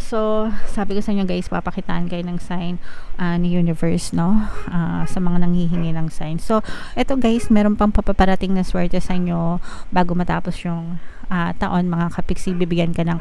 So, sabi ko sa inyo guys, papakitaan kayo ng sign ni universe, no? Sa mga nanghihingi ng sign. So, eto guys, meron pang papaparating na swerte sa inyo bago matapos yung taon, mga kapiksi. Bibigyan ka ng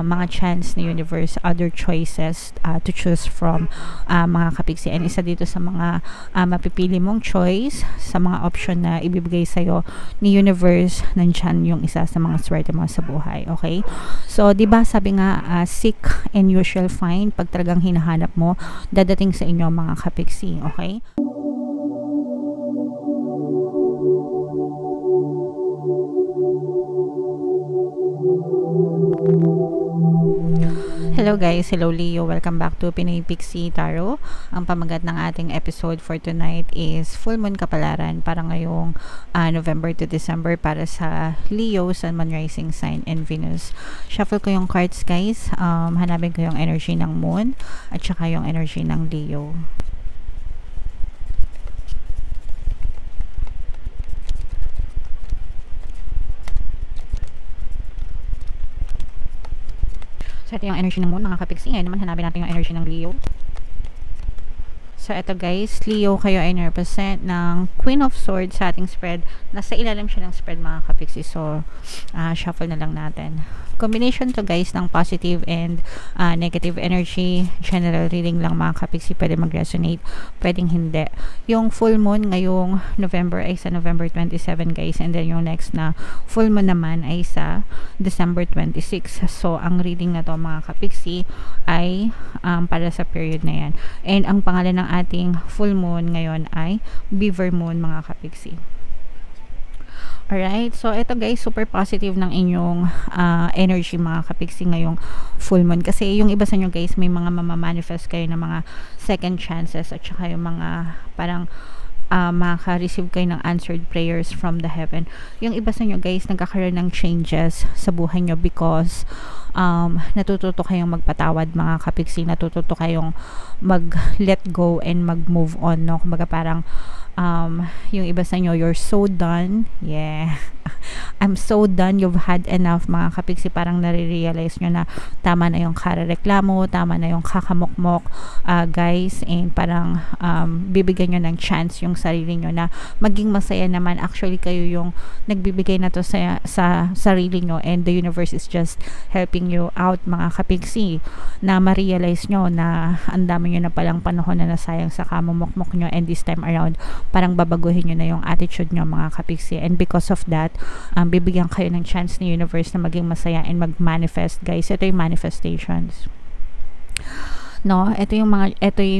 mga chance ni universe, other choices to choose from, mga kapiksi. And isa dito sa mga mapipili mong choice, sa mga option na ibibigay sa'yo ni universe, nandyan yung isa sa mga swerte mo sa buhay. Okay? So, diba sabi nga, seek and you shall find. Pag talagang hinahanap mo, dadating sa inyo mga kapiksi. Okay? Hello guys, hello Leo, welcome back to Pinoy Pixie Tarot. Ang pamagat ng ating episode for tonight is Full Moon Kapalaran para ngayong November to December para sa Leo, Sun, Moon, Rising Sign, and Venus. Shuffle ko yung cards guys, hanapin ko yung energy ng Moon at saka yung energy ng Leo. So, ito yung energy ng Moon, mga kapiksi. Ngayon naman, hanapin natin yung energy ng Leo. So, ito guys, Leo, kayo ay represent ng Queen of Swords sa ating spread. Nasa ilalim siya ng spread, mga kapiksi. So, shuffle na lang natin. Combination to guys ng positive and negative energy. General reading lang mga kapiksi. Pwede mag-resonate, pwedeng hindi. Yung full moon ngayong November ay sa November 27 guys. And then yung next na full moon naman ay sa December 26. So, ang reading na to mga kapiksi ay para sa period na yan. And ang pangalan ng ating full moon ngayon ay Beaver Moon mga kapiksi. Alright, so ito guys, super positive ng inyong energy mga kapiksi ngayong full moon. Kasi yung iba sa inyo guys, may mga mamamanifest kayo ng mga second chances at saka yung mga parang makaka-receive kayo ng answered prayers from the heaven. Yung iba sa inyo guys, nagkakaroon ng changes sa buhay nyo because natututo kayong magpatawad mga kapiksi, natututo kayong mag-let go and mag-move on, no? Kumbaga parang yung iba sa inyo, you're so done. Yeah. I'm so done. You've had enough mga kapiksi. Parang nare-realize nyo na tama na yung karareklamo, tama na yung kakamokmok guys, and parang bibigyan nyo ng chance yung sarili nyo na maging masaya naman. Actually kayo yung nagbibigay na to sa sarili nyo, and the universe is just helping you out mga kapiksi, na ma-realize nyo na ang dami nyo na palang panahon na nasayang sa kamomokmok nyo, and this time around parang babaguhin nyo na yung attitude nyo mga kapiksi. And because of that, bibigyan kayo ng chance ni universe na maging masaya and mag-manifest guys. Ito yung manifestations, no? Ito yung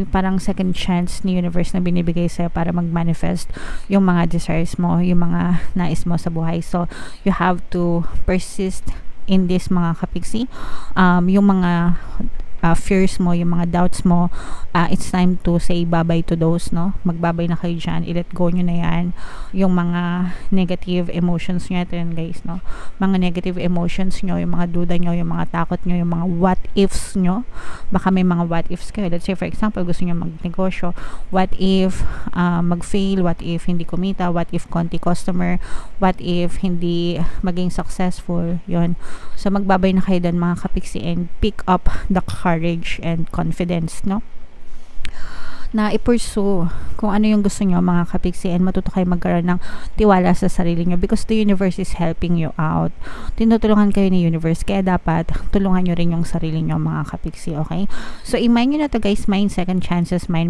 parang second chance ni universe na binibigay sa'yo para mag-manifest yung mga desires mo, yung mga nais mo sa buhay. So you have to persist in this mga kapiksi. Yung mga fears mo, yung mga doubts mo, it's time to say bye-bye to those, no? Magbabay na kayo dyan, i-let go nyo na yan. Yung mga negative emotions nyo, ito yan guys, no? Mga negative emotions nyo, yung mga duda nyo, yung mga takot nyo, yung mga what ifs nyo. Baka may mga what ifs kayo. Let's say for example, gusto nyo magnegosyo, what if mag-fail, what if hindi kumita, what if konti customer, what if hindi maging successful, yun. So magbabay na kayo doon mga kapiksi, and pick up the courage and confidence, no? Na i-pursue kung ano yung gusto nyo mga kapiksi, and matuto kayo magkaroon ng tiwala sa sarili nyo because the universe is helping you out. Tinutulungan kayo ni universe, kaya dapat tulungan nyo rin yung sarili nyo mga kapiksi, okay? So i-mind nyo na to guys, mind second chances, mind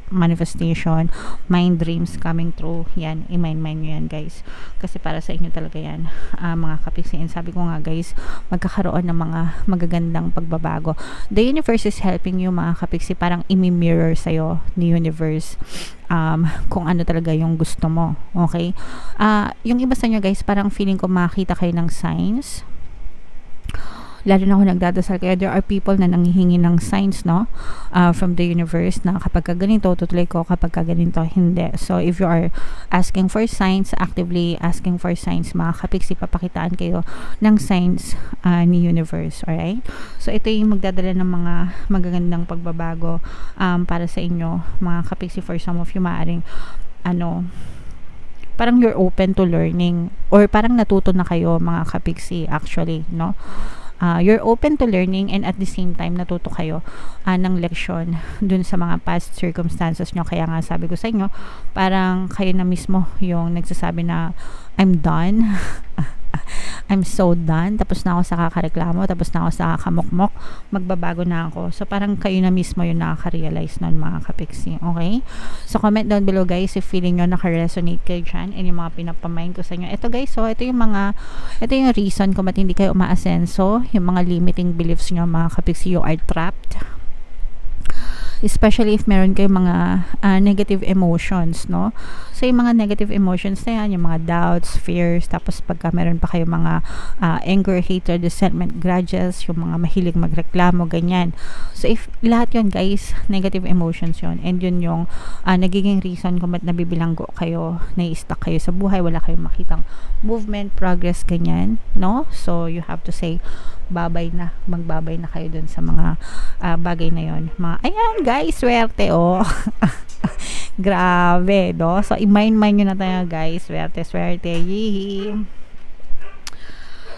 manifestation, mind dreams coming true. Yan, i-mind nyo yan guys, kasi para sa inyo talaga yan mga kapiksi. And sabi ko nga guys, magkakaroon ng mga magagandang pagbabago. The universe is helping you mga kapiksi, parang imi-mirror sa'yo ni universe kung ano talaga yung gusto mo, okay? Yung iba sa inyo guys, parang feeling ko makita kayo ng signs. Lalo na ako nagdadasal, kaya there are people na nanghihingi ng signs, no? From the universe na kapag ganito, tutuloy ko, kapag ganito, hindi. So, if you are asking for signs, actively asking for signs, mga kapiksi, papakitaan kayo ng signs ni universe, alright? So, ito yung magdadala ng mga magagandang pagbabago para sa inyo, mga kapiksi. For some of you, maaaring parang you're open to learning, or parang natuto na kayo mga kapiksi actually, no? you're open to learning, and at the same time natuto kayo ng leksyon dun sa mga past circumstances nyo. Kaya nga sabi ko sa inyo, parang kayo na mismo yung nagsasabi na I'm done. I'm so done. Tapos na ako sa kakareklamo, tapos na ako sa kakamokmok, magbabago na ako. So parang kayo na mismo yung nakaka-realize nun, mga kapiksi. Okay? So comment down below guys if feeling nyo naka-resonate kayo dyan and yung mga pinapamind ko sa inyo. Ito guys, so ito yung reason kung ba't hindi kayo umaasenso, yung mga limiting beliefs nyo, mga kapiksi. You are trapped, especially if meron kayong mga negative emotions, no? So yung mga negative emotions na yan, yung mga doubts, fears, tapos pagka meron pa kayong mga anger, hatred, resentment, grudges, yung mga mahilig magreklamo, ganyan. So if lahat yun guys, negative emotions yun, and yun yung nagiging reason kung ba't nabibilanggo kayo, nai-stuck kayo sa buhay, wala kayong makitang movement, progress, ganyan, no? So you have to say magbabay na kayo dun sa mga bagay na yon. Ayan guys, swerte oh. Grabe, no? So i-mind nyo na tayo guys, swerte. Yihi.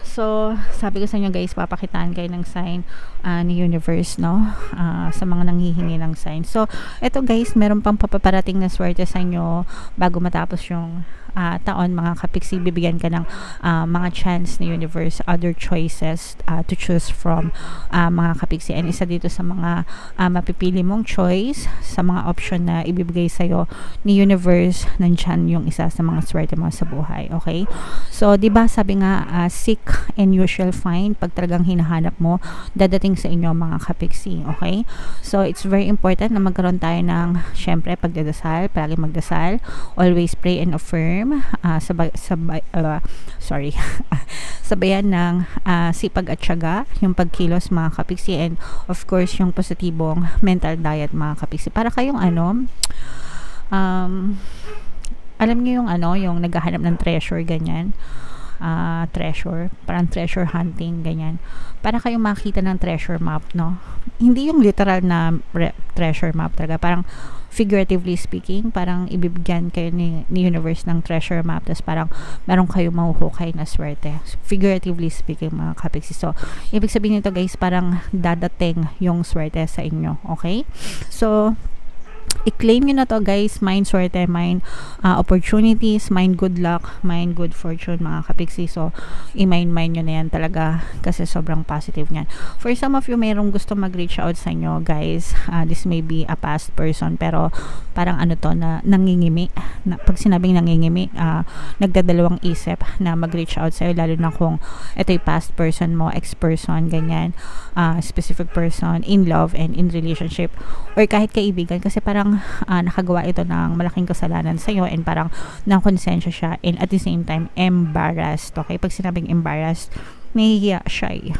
So, sabi ko sa inyo guys, papakitaan kayo ng sign ni universe, no? Sa mga nanghihingi ng sign. So, eto guys, meron pang papaparating na swerte sa inyo bago matapos yung taon, mga kapiksi. Bibigyan ka ng mga chance ni universe, other choices to choose from, mga kapiksi. And isa dito sa mga mapipili mong choice, sa mga option na ibibigay sa'yo ni universe, nandyan yung isa sa mga swerte mo sa buhay. Okay? So, diba sabi nga, seek and you shall find. Pag talagang hinahanap mo, dadating sa inyo, mga kapiksi. Okay? So, it's very important na magkaroon tayo ng, syempre, pagdadasal, palagi magdasal, always pray and affirm, sabayan ng sipag at tiyaga, yung pagkilos, mga kapiksi, and of course yung positibong mental diet, mga kapiksi, para kayong alam niyo yung yung naghahanap ng treasure, ganyan. Parang treasure hunting, ganyan, para kayong makita ng treasure map, no? Hindi yung literal na treasure map talaga, parang figuratively speaking, parang ibibigyan kayo ni universe ng treasure map, tapos parang meron kayo mahuhukay na swerte, figuratively speaking, mga kapiksi. So ibig sabihin nito guys, parang dadating yung swerte sa inyo. Okay? So i-claim nyo na to guys, mind swerte, mind opportunities, mind good luck, mind good fortune, mga kapiksi. So i-mind nyo na yan talaga kasi sobrang positive nyan. For some of you, mayroong gusto mag-reach out sa inyo guys, this may be a past person, pero parang na nangingimi, pag sinabing nangingimi, nagdadalawang isip na mag-reach out sa'yo, lalo na kung ito'y past person mo, ex-person, ganyan, specific person, in love and in relationship, or kahit kaibigan, kasi parang nakagawa ito ng malaking kasalanan sa'yo, and parang nakonsensya siya, and at the same time embarrassed. Okay, pag sinabing embarrassed, nahihiya siya.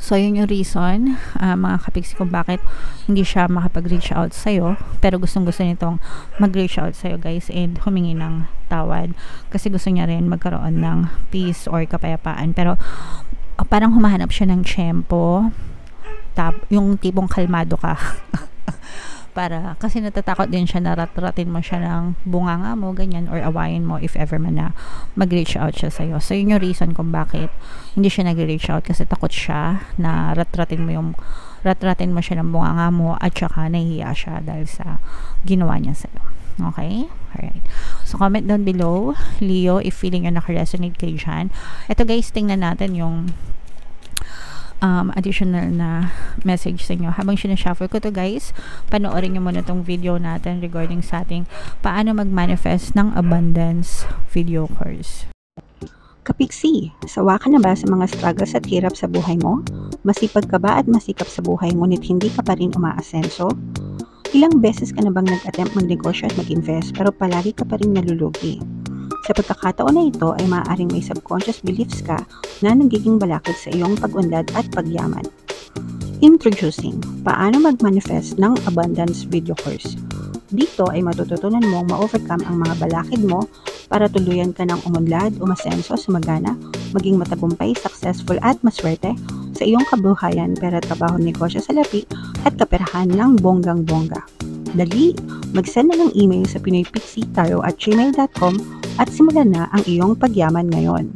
So yun yung reason, mga kapiksi, kung bakit hindi siya makapag-reach out sa'yo, pero gustong nitong mag-reach out sa'yo guys, and humingi ng tawad, kasi gusto niya rin magkaroon ng peace or kapayapaan, pero parang humahanap siya ng tiyempo, yung tipong kalmado ka. Para, kasi natatakot din siya na ratratin mo siya ng bunganga mo, ganyan, or awayin mo if ever man na mag-reach out siya sa'yo. So yun yung reason kung bakit hindi siya nag-reach out, kasi takot siya na ratratin mo siya ng bunganga mo, at saka nahihiya siya dahil sa ginawa niya sa'yo. Okay? Alright. So comment down below, Leo, if feeling nyo naka-resonate kayo dyan. Ito guys, tingnan natin yung additional na message sa inyo. Habang sinashuffle ko to guys, panoorin nyo muna tong video natin regarding sa ating paano mag-manifest ng abundance video course. Kapiksi, sawa ka na ba sa mga struggles at hirap sa buhay mo? Masipag ka ba at masikap sa buhay ngunit hindi ka pa rin umaasenso? Ilang beses ka na bang nag-attempt magnegosyo at mag-invest pero palagi ka pa rin nalulugi? Sa pagkakataon na ito ay maaaring may subconscious beliefs ka na nagiging balakid sa iyong pag-unlad at pagyaman. Introducing, paano mag-manifest ng abundance video course. Dito ay matututunan mong ma-overcome ang mga balakid mo para tuluyan ka ng umunlad, umasenso, sumagana, maging matagumpay, successful at maswerte sa iyong kabuhayan, pera, trabaho, negosyo, salapi at kaperahan ng bonggang-bongga. Dali, mag-send na ng email sa pinoypixitarot@gmail.com at simulan na ang iyong pagyaman ngayon.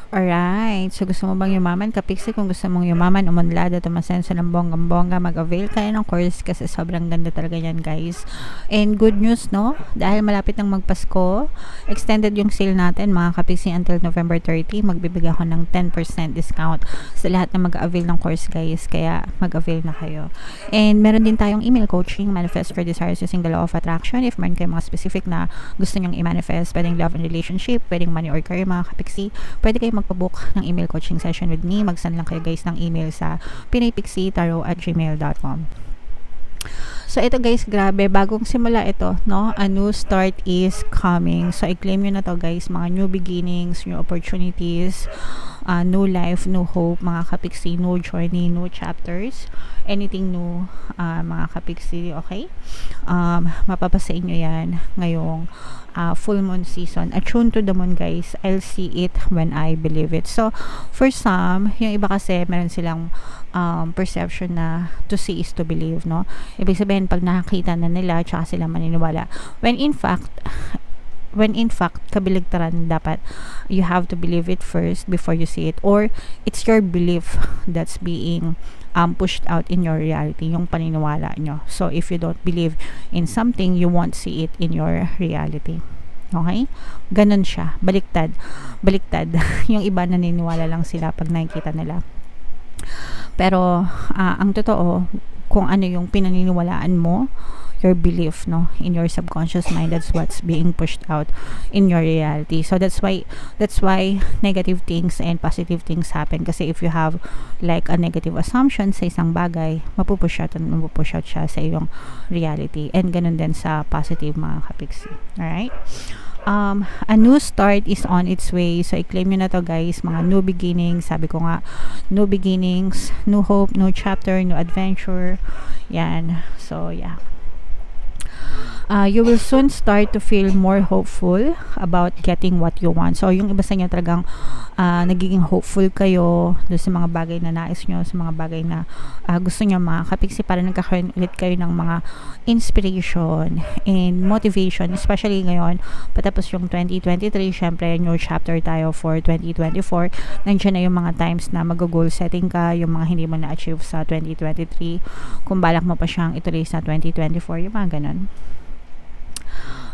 Alright. So, gusto mo bang yumaman, kapiksi? Kung gusto mong yumaman, umunlad at umasenso ng bonggang-bongga, mag-avail kayo ng course kasi sobrang ganda talaga yan, guys. And good news, no? Dahil malapit ng magpasko, extended yung sale natin, mga kapiksi, until November 30. Magbibigay ako ng 10% discount sa lahat na mag-avail ng course, guys. Kaya, mag-avail na kayo. And meron din tayong email coaching, Manifest for Desires Using the Law of Attraction. If meron kayo mga specific na gusto nyong i-manifest, pwedeng love and relationship, pwedeng money or career, mga kapiksi, pwede kayo magpabook ng email coaching session with me. Mag-send lang kayo, guys, ng email sa pinaypixietarot@gmail.com. So, ito, guys, grabe, bagong simula ito, no? A new start is coming. So, i-claim nyo na to, guys, mga new beginnings, new opportunities, new life, new hope, mga kapiksi, new journey, new chapters, anything new, mga kapiksi, okay? Mapapasa inyo yan ngayong full moon season. Attune to the moon, guys. I'll see it when I believe it. So, for some, yung iba kasi, meron silang perception na to see is to believe, no? Ibig sabihin, pag nakakita na nila, tsaka sila maniniwala. When in fact, kabaligtaran, dapat you have to believe it first before you see it, or it's your belief that's being pushed out in your reality, yung paniniwala nyo. So, if you don't believe in something, you won't see it in your reality. Okay? Ganun siya. Baliktad. Yung iba naniniwala lang sila pag nakikita nila. Pero, ang totoo, kung ano yung pinaniniwalaan mo, your belief, no, in your subconscious mind, that's what's being pushed out in your reality. So that's why negative things and positive things happen. Kasi if you have like a negative assumption sa isang bagay, mapupush out siya sa iyong reality. And ganun din sa positive, mga kapiksi. Alright? A new start is on its way. So, i-claim nyo na to, guys. Mga new beginnings. Sabi ko nga, new beginnings, new hope, new chapter, new adventure. Yan. So, yeah. You will soon start to feel more hopeful about getting what you want. So, yung iba sa inyo talagang nagiging hopeful kayo doon sa mga bagay na nais nyo, sa mga bagay na gusto nyo, mga kapiksi, para nagkakaroon ulit kayo ng mga inspiration and motivation, especially ngayon, patapos yung 2023, syempre, new chapter tayo for 2024. Nandiyan na yung mga times na mag-goal setting ka, yung mga hindi mo na-achieve sa 2023, kung balak mo pa siyang ituloy sa 2024, yung mga ganun.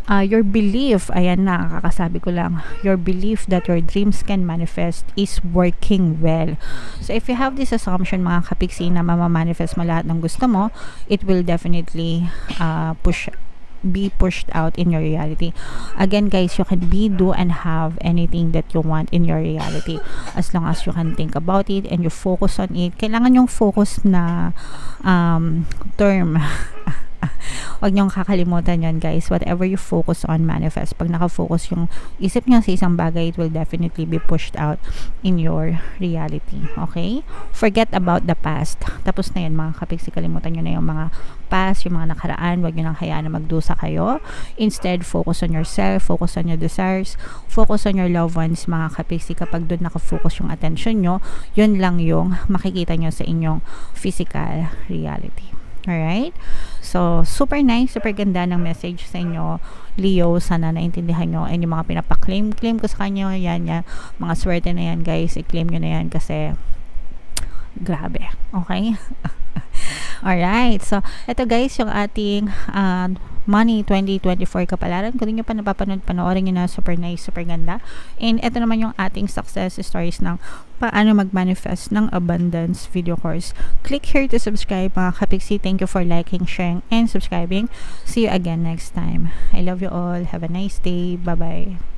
Your belief, ayan na, kakasabi ko lang, your belief that your dreams can manifest is working well. So, if you have this assumption, mga kapiksi, na mamamanifest mo lahat ng gusto mo, it will definitely be pushed out in your reality. Again, guys, you can be, do, and have anything that you want in your reality as long as you can think about it and you focus on it. Kailangan yung focus na term. Huwag niyong kakalimutan yan, guys. Whatever you focus on, manifest. Pag nakafocus yung isip niya sa isang bagay, it will definitely be pushed out in your reality. Okay? Forget about the past. Tapos na yan, mga kapiksi. Kalimutan nyo na yung mga past, yung mga nakaraan. Huwag nyo nang hayaan na magdusa kayo. Instead, focus on yourself, focus on your desires, focus on your loved ones, mga kapiksi. Kapag doon nakafocus yung attention nyo, yun lang yung makikita nyo sa inyong physical reality. Alright? So, super nice, super ganda ng message sa inyo, Leo. Sana naintindihan nyo. And yung mga pinapakleim ko sa kanyo, yan, mga swerte na yan, guys. I-claim nyo na yan kasi grabe. Okay? Alright. So, ito, guys, yung ating Money 2024 kapalaran. Kung hindi nyo pa napapanood, panoorin nyo na. Super nice, super ganda. And ito naman yung ating success stories ng paano mag-manifest ng abundance video course. Click here to subscribe, mga kapiksi. Thank you for liking, sharing, and subscribing. See you again next time. I love you all. Have a nice day. Bye-bye.